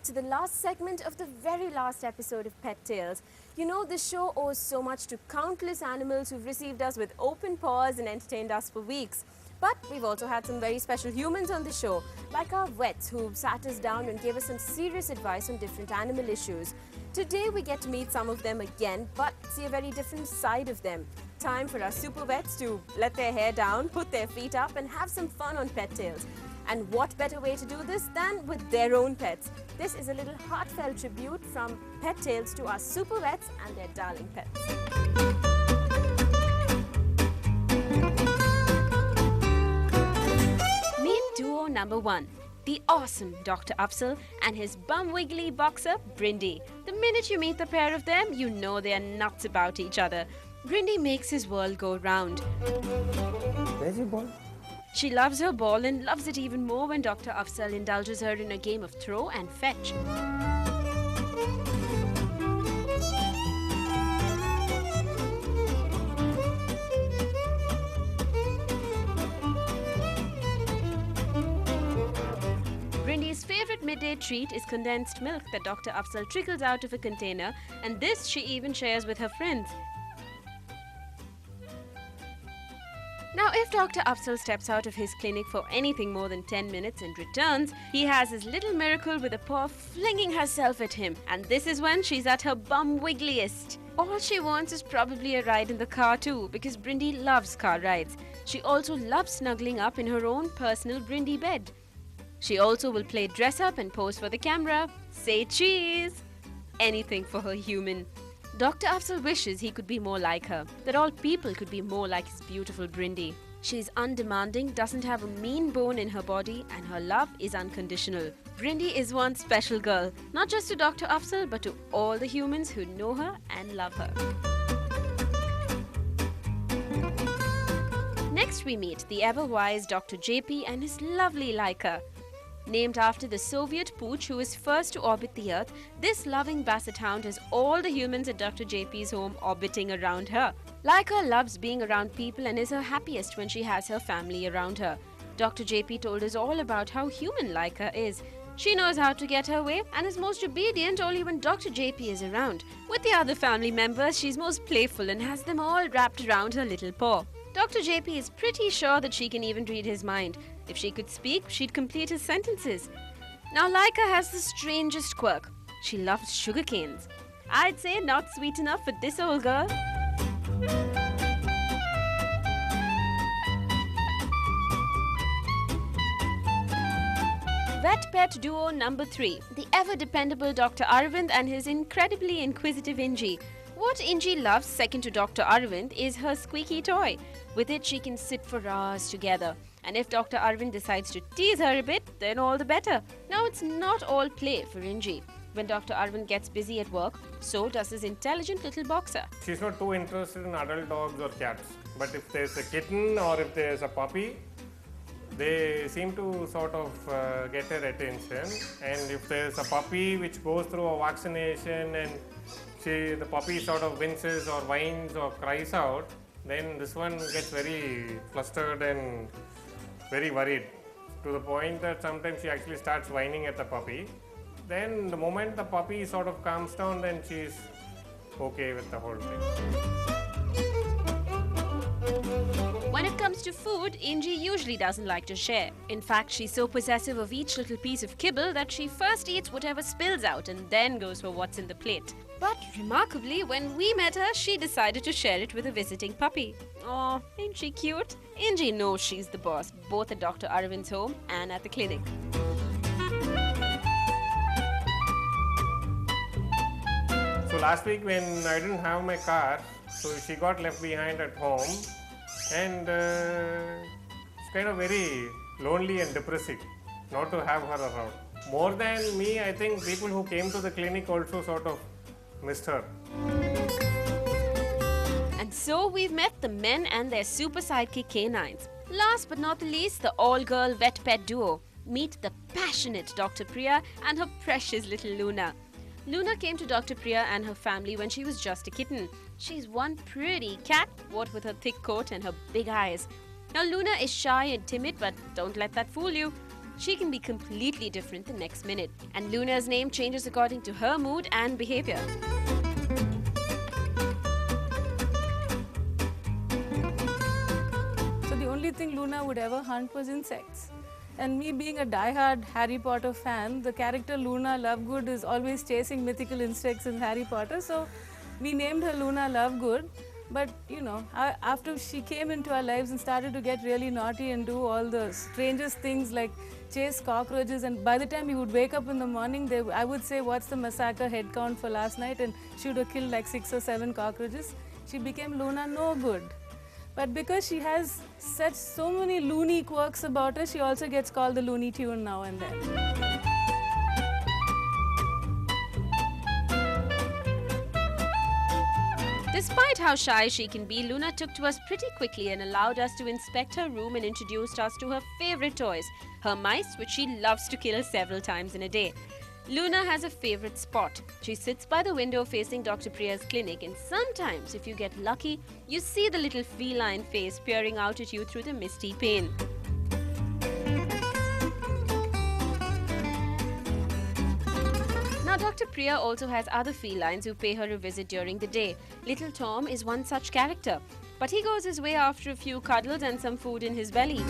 back to the last segment of the very last episode of Pet Tales. You know, this show owes so much to countless animals who've received us with open paws and entertained us for weeks. But we've also had some very special humans on the show, like our vets who sat us down and gave us some serious advice on different animal issues. Today we get to meet some of them again, but see a very different side of them. Time for our super vets to let their hair down, put their feet up and have some fun on Pet Tales. And what better way to do this than with their own pets? This is a little heartfelt tribute from Pet Tales to our super vets and their darling pets. Meet duo number 1, the awesome Dr. Afzal and his bum-wiggly boxer, Brindy. The minute you meet the pair of them, you know they are nuts about each other. Brindy makes his world go round. Where's your ball? She loves her ball and loves it even more when Dr. Afzal indulges her in a game of throw and fetch. Brindy's favorite midday treat is condensed milk that Dr. Afzal trickles out of a container, and this she even shares with her friends. Now, if Dr. Afzal steps out of his clinic for anything more than 10 minutes and returns, he has his little miracle with a paw flinging herself at him. And this is when she's at her bum-wiggliest. All she wants is probably a ride in the car too, because Brindy loves car rides. She also loves snuggling up in her own personal Brindy bed. She also will play dress-up and pose for the camera. Say cheese! Anything for her human. Dr. Afzal wishes he could be more like her, that all people could be more like his beautiful Brindy. She's undemanding, doesn't have a mean bone in her body, and her love is unconditional. Brindy is one special girl, not just to Dr. Afzal, but to all the humans who know her and love her. Next we meet the ever-wise Dr. JP and his lovely Laika. Named after the Soviet pooch who was first to orbit the Earth, this loving basset hound has all the humans at Dr. JP's home orbiting around her. Laika loves being around people and is her happiest when she has her family around her. Dr. JP told us all about how human Laika is. She knows how to get her way and is most obedient only when Dr. JP is around. With the other family members, she's most playful and has them all wrapped around her little paw. Dr. JP is pretty sure that she can even read his mind. If she could speak, she'd complete his sentences. Now, Laika has the strangest quirk. She loves sugar canes. I'd say not sweet enough for this old girl. Vet pet duo number 3, the ever-dependable Dr. Arvind and his incredibly inquisitive Inji. What Inji loves second to Dr. Arvind is her squeaky toy. With it, she can sit for hours together. And if Dr. Arvind decides to tease her a bit, then all the better. Now, it's not all play for Inji. When Dr. Arvind gets busy at work, so does his intelligent little boxer. She's not too interested in adult dogs or cats. But if there's a kitten or if there's a puppy, they seem to sort of get her attention. And if there's a puppy which goes through a vaccination and the puppy sort of winces or whines or cries out, then this one gets very flustered and very worried, to the point that sometimes she actually starts whining at the puppy. Then the moment the puppy sort of calms down, then she's okay with the whole thing. When it comes to food, Inji usually doesn't like to share. In fact, she's so possessive of each little piece of kibble that she first eats whatever spills out and then goes for what's in the plate. But remarkably, when we met her, she decided to share it with a visiting puppy. Aw, ain't she cute? Inji knows she's the boss, both at Dr. Arvind's home and at the clinic. So last week when I didn't have my car, so she got left behind at home, and it's kind of very lonely and depressing not to have her around. More than me, I think people who came to the clinic also sort of missed her. And so we've met the men and their super sidekick canines. Last but not the least, the all-girl vet pet duo. Meet the passionate Dr. Priya and her precious little Luna. Luna came to Dr. Priya and her family when she was just a kitten. She's one pretty cat, what with her thick coat and her big eyes. Now Luna is shy and timid, but don't let that fool you. she can be completely different the next minute. And Luna's name changes according to her mood and behavior. So the only thing Luna would ever hunt was insects. And me being a die-hard Harry Potter fan, the character Luna Lovegood is always chasing mythical insects in Harry Potter. So we named her Luna Lovegood. But you know, after she came into our lives and started to get really naughty and do all the strangest things like chase cockroaches, and by the time we would wake up in the morning, I would say, what's the massacre head count for last night? And she would have killed like 6 or 7 cockroaches. She became Luna No Good. But because she has so many loony quirks about her, she also gets called the Looney Tune now and then. Despite how shy she can be, Luna took to us pretty quickly and allowed us to inspect her room and introduced us to her favorite toys, her mice, which she loves to kill several times in a day. Luna has a favorite spot. She sits by the window facing Dr. Priya's clinic, and sometimes, if you get lucky, you see the little feline face peering out at you through the misty pane. Now, Dr. Priya also has other felines who pay her a visit during the day. Little Tom is one such character, but he goes his way after a few cuddles and some food in his belly.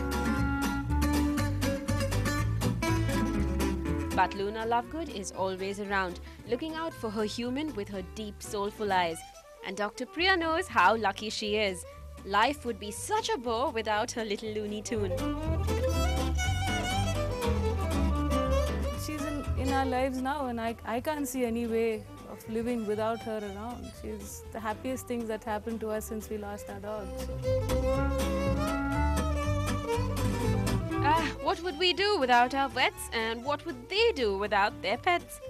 But Luna Lovegood is always around, looking out for her human with her deep, soulful eyes. And Dr. Priya knows how lucky she is. Life would be such a bore without her little Looney Tune. She's in our lives now, and I can't see any way of living without her around. She's the happiest thing that happened to us since we lost our dogs. What would we do without our vets, and what would they do without their pets?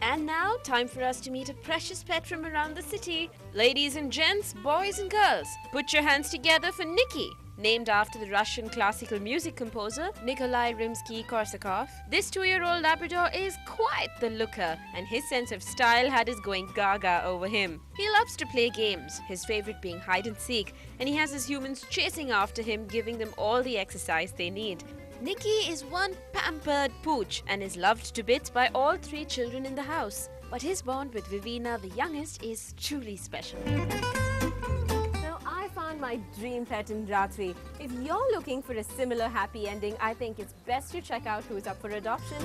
And now, time for us to meet a precious pet from around the city. Ladies and gents, boys and girls, put your hands together for Nikki. Named after the Russian classical music composer Nikolai Rimsky-Korsakov, this 2-year-old Labrador is quite the looker, and his sense of style had us going gaga over him. He loves to play games, his favorite being hide and seek, and he has his humans chasing after him, giving them all the exercise they need. Nikki is one pampered pooch and is loved to bits by all 3 children in the house. But his bond with Vivina, the youngest, is truly special. My dream pet in Ratri. If you're looking for a similar happy ending, I think it's best to check out who's up for adoption.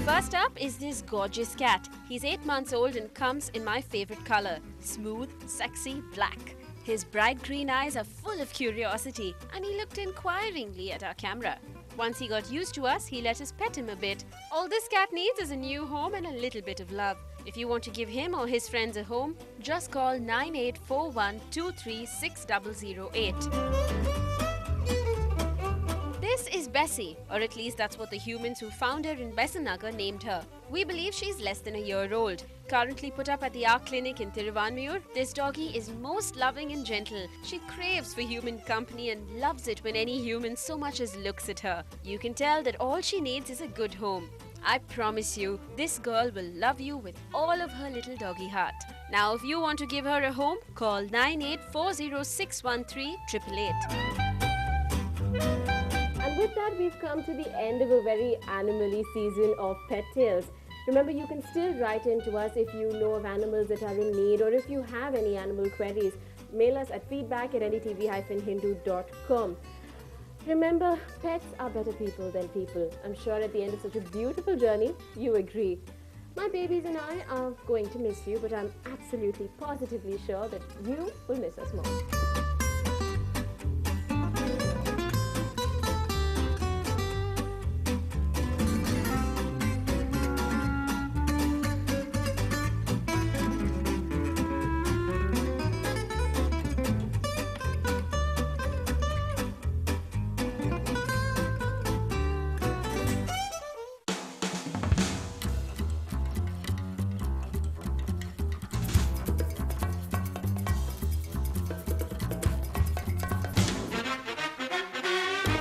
First up is this gorgeous cat. He's 8 months old and comes in my favorite color, smooth, sexy black. His bright green eyes are full of curiosity, and he looked inquiringly at our camera. Once he got used to us, he let us pet him a bit. All this cat needs is a new home and a little bit of love. If you want to give him or his friends a home, just call 9841 236 This is Bessie, or at least that's what the humans who found her in Besanagar named her. We believe she's less than a year old. Currently put up at the Ark Clinic in Tiruvanmiyur, this doggie is most loving and gentle. She craves for human company and loves it when any human so much as looks at her. You can tell that all she needs is a good home. I promise you, this girl will love you with all of her little doggy heart. Now, if you want to give her a home, call 9840613888. And with that, we've come to the end of a very animal-y season of Pet Tales. Remember, you can still write in to us if you know of animals that are in need, or if you have any animal queries. Mail us at feedback@ndtv-hindu.com. Remember, pets are better people than people. I'm sure at the end of such a beautiful journey, you agree. My babies and I are going to miss you, but I'm absolutely, positively sure that you will miss us more.